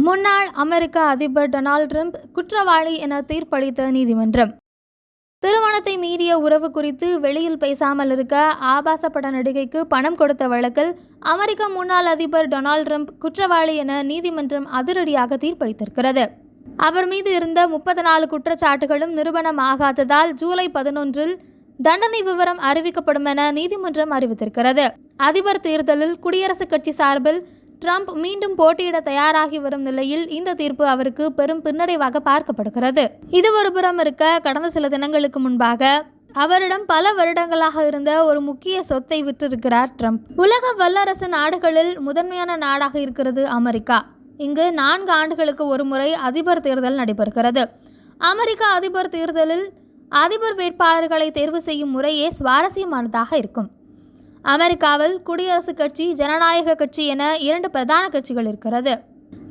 முன்னாள் அமெரிக்க அதிபர் Donald Trump குற்றவாளி என தீர்ப்பளித்த நீதிமன்றம். திருமணத்தை மீறிய உறவு குறித்து வெளியில் பேசாமல் இருக்க ஆபாச பட நடிகைக்கு பணம் கொடுத்த வழக்கில் அமெரிக்க முன்னாள் அதிபர் டொனால்ட் ட்ரம்ப் குற்றவாளி என நீதிமன்றம் அதிரடியாக தீர்ப்பளித்திருக்கிறது. அவர் மீது இருந்த 34 குற்றச்சாட்டுகளும் நிரூபணமாகாததால் ஜூலை 11 தண்டனை விவரம் அறிவிக்கப்படும் என நீதிமன்றம் அறிவித்திருக்கிறது. அதிபர் தேர்தலில் குடியரசுக் கட்சி சார்பில் ட்ரம்ப் மீண்டும் போட்டியிட தயாராகி வரும் நிலையில் இந்த தீர்ப்பு அவருக்கு பெரும் பின்னடைவாக பார்க்கப்படுகிறது. இது ஒருபுறம் இருக்க, கடந்த சில தினங்களுக்கு முன்பாக அவரிடம் பல வருடங்களாக இருந்த ஒரு முக்கிய சொத்தை விற்றிருக்கிறார் ட்ரம்ப். உலக வல்லரசு நாடுகளில் முதன்மையான நாடாக இருக்கிறது அமெரிக்கா. இங்கு 4 ஆண்டுகளுக்கு ஒரு முறை அதிபர் தேர்தல் நடைபெறுகிறது. அமெரிக்க அதிபர் தேர்தலில் அதிபர் வேட்பாளர்களை தேர்வு செய்யும் முறையே சுவாரஸ்யமானதாக இருக்கும். அமெரிக்காவில் குடியரசுக் கட்சி, ஜனநாயக கட்சி என 2 பிரதான கட்சிகள் இருக்கிறது.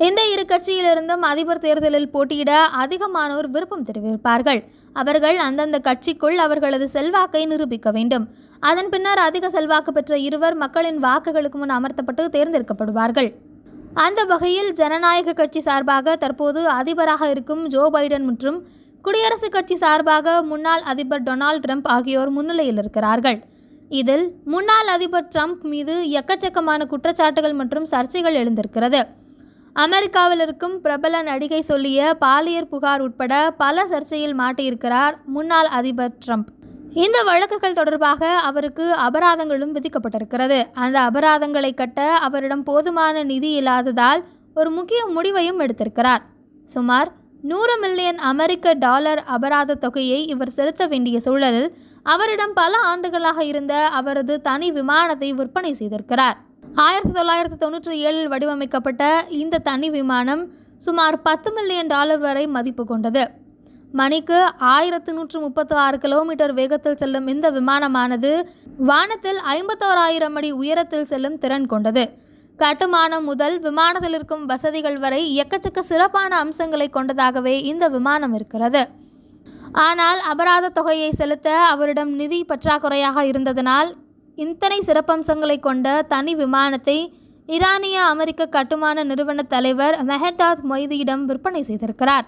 இந்த இரு கட்சியிலிருந்தும் அதிபர் தேர்தலில் போட்டியிட அதிகமானோர் விருப்பம் தெரிவிப்பார்கள். அவர்கள் அந்தந்த கட்சிக்குள் அவர்களது செல்வாக்கை நிரூபிக்க வேண்டும். அதன் பின்னர் அதிக செல்வாக்கு பெற்ற இருவர் மக்களின் வாக்குகளுக்கு முன் அமர்த்தப்பட்டு தேர்ந்தெடுக்கப்படுவார்கள். அந்த வகையில் ஜனநாயக கட்சி சார்பாக தற்போது அதிபராக இருக்கும் ஜோ பைடன் மற்றும் குடியரசுக் கட்சி சார்பாக முன்னாள் அதிபர் டொனால்ட் ட்ரம்ப் ஆகியோர் முன்னிலையில் இருக்கிறார்கள். இதில் முன்னாள் அதிபர் ட்ரம்ப் மீது எக்கச்சக்கமான குற்றச்சாட்டுகள் மற்றும் சர்ச்சைகள் எழுந்திருக்கிறது. அமெரிக்காவில் இருக்கும் பிரபல நடிகை சொல்லிய பாலியல் புகார் உட்பட பல சர்ச்சையில் மாட்டியிருக்கிறார் முன்னாள் அதிபர் ட்ரம்ப். இந்த வழக்குகள் தொடர்பாக அவருக்கு அபராதங்களும் விதிக்கப்பட்டிருக்கிறது. அந்த அபராதங்களை கட்ட அவரிடம் போதுமான நிதி இல்லாததால் ஒரு முக்கிய முடிவையும் எடுத்திருக்கிறார். சுமார் 100 மில்லியன் அமெரிக்க டாலர் அபராத தொகையை இவர் செலுத்த வேண்டிய சூழலில் அவரிடம் பல ஆண்டுகளாக இருந்த அவரது தனி விமானத்தை விற்பனை செய்திருக்கிறார். 1997 வடிவமைக்கப்பட்ட இந்த தனி விமானம் சுமார் 10 மில்லியன் டாலர் வரை மதிப்பு கொண்டது. மணிக்கு 1136 கிலோமீட்டர் வேகத்தில் செல்லும் இந்த விமானமானது வானத்தில் 51,000 அடி உயரத்தில் செல்லும் திறன் கொண்டது. கட்டுமானம் முதல் விமானத்தில் இருக்கும் வசதிகள் வரை எக்கச்சக்க சிறப்பான அம்சங்களை கொண்டதாகவே இந்த விமானம் இருக்கிறது. ஆனால் அபராத தொகையை செலுத்த அவரிடம் நிதி பற்றாக்குறையாக இருந்ததனால் இத்தனை சிறப்பம்சங்களை கொண்ட தனி விமானத்தை ஈரானிய அமெரிக்க கட்டுமான நிறுவன தலைவர் மெஹ்தாத் மொய்தியிடம் விற்பனை செய்திருக்கிறார்.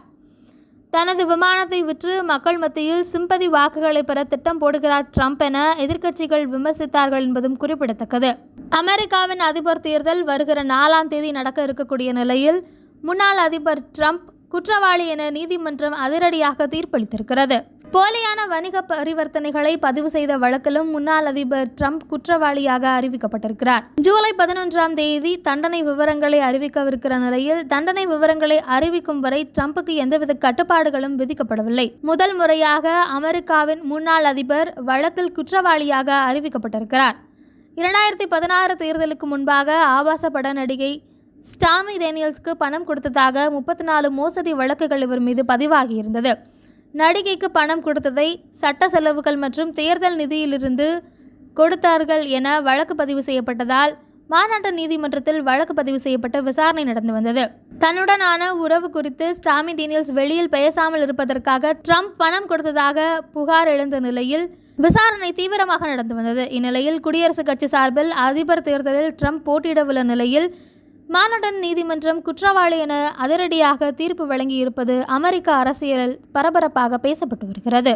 தனது விமானத்தை விற்று மக்கள் மத்தியில் சிம்பதி வாக்குகளை பெற திட்டம் போடுகிறார் ட்ரம்ப் என எதிர்க்கட்சிகள் விமர்சித்தார்கள் என்பதும் குறிப்பிடத்தக்கது. அமெரிக்காவின் அதிபர் தேர்தல் வருகிற 4ஆம் தேதி நடக்க இருக்கக்கூடிய நிலையில் முன்னாள் அதிபர் ட்ரம்ப் குற்றவாளி என நீதிமன்றம் அதிரடியாக தீர்ப்பளித்திருக்கிறது. போலியான வணிக பரிவர்த்தனைகளை பதிவு செய்த வழக்கிலும் முன்னாள் அதிபர் ட்ரம்ப் குற்றவாளியாக அறிவிக்கப்பட்டிருக்கிறார். ஜூலை 11ஆம் தேதி தண்டனை விவரங்களை அறிவிக்கவிருக்கிற நிலையில் தண்டனை விவரங்களை அறிவிக்கும் வரை ட்ரம்புக்கு எந்தவித கட்டுப்பாடுகளும் விதிக்கப்படவில்லை. முதல் முறையாக அமெரிக்காவின் முன்னாள் அதிபர் வழக்கில் குற்றவாளியாக அறிவிக்கப்பட்டிருக்கிறார். 2016 தேர்தலுக்கு முன்பாக ஆபாச பட நடிகை ஸ்டாமி டேனியல்ஸ்க்கு பணம் கொடுத்ததாக 34 மோசடி வழக்குகள் இவர் மீது பதிவாகியிருந்தது. நடிகைக்கு பணம் கொடுத்ததை சட்ட செலவுகள் மற்றும் தேர்தல் நிதியிலிருந்து கொடுத்தார்கள் என வழக்கு பதிவு செய்யப்பட்டதால் மாநாட்டு நீதிமன்றத்தில் வழக்கு பதிவு செய்யப்பட்டு விசாரணை நடந்து வந்தது. தன்னுடனான உறவு குறித்து ஸ்டாமி டேனியல்ஸ் வெளியில் பேசாமல் இருப்பதற்காக ட்ரம்ப் பணம் கொடுத்ததாக புகார் எழுந்த நிலையில் விசாரணை தீவிரமாக நடந்து வந்தது. இந்நிலையில் குடியரசுக் கட்சி சார்பில் அதிபர் தேர்தலில் ட்ரம்ப் போட்டியிடவுள்ள நிலையில் மாநாட்டன் நீதிமன்றம் குற்றவாளி என அதிரடியாக தீர்ப்பு வழங்கியிருப்பது அமெரிக்க அரசியலில் பரபரப்பாக பேசப்பட்டு வருகிறது.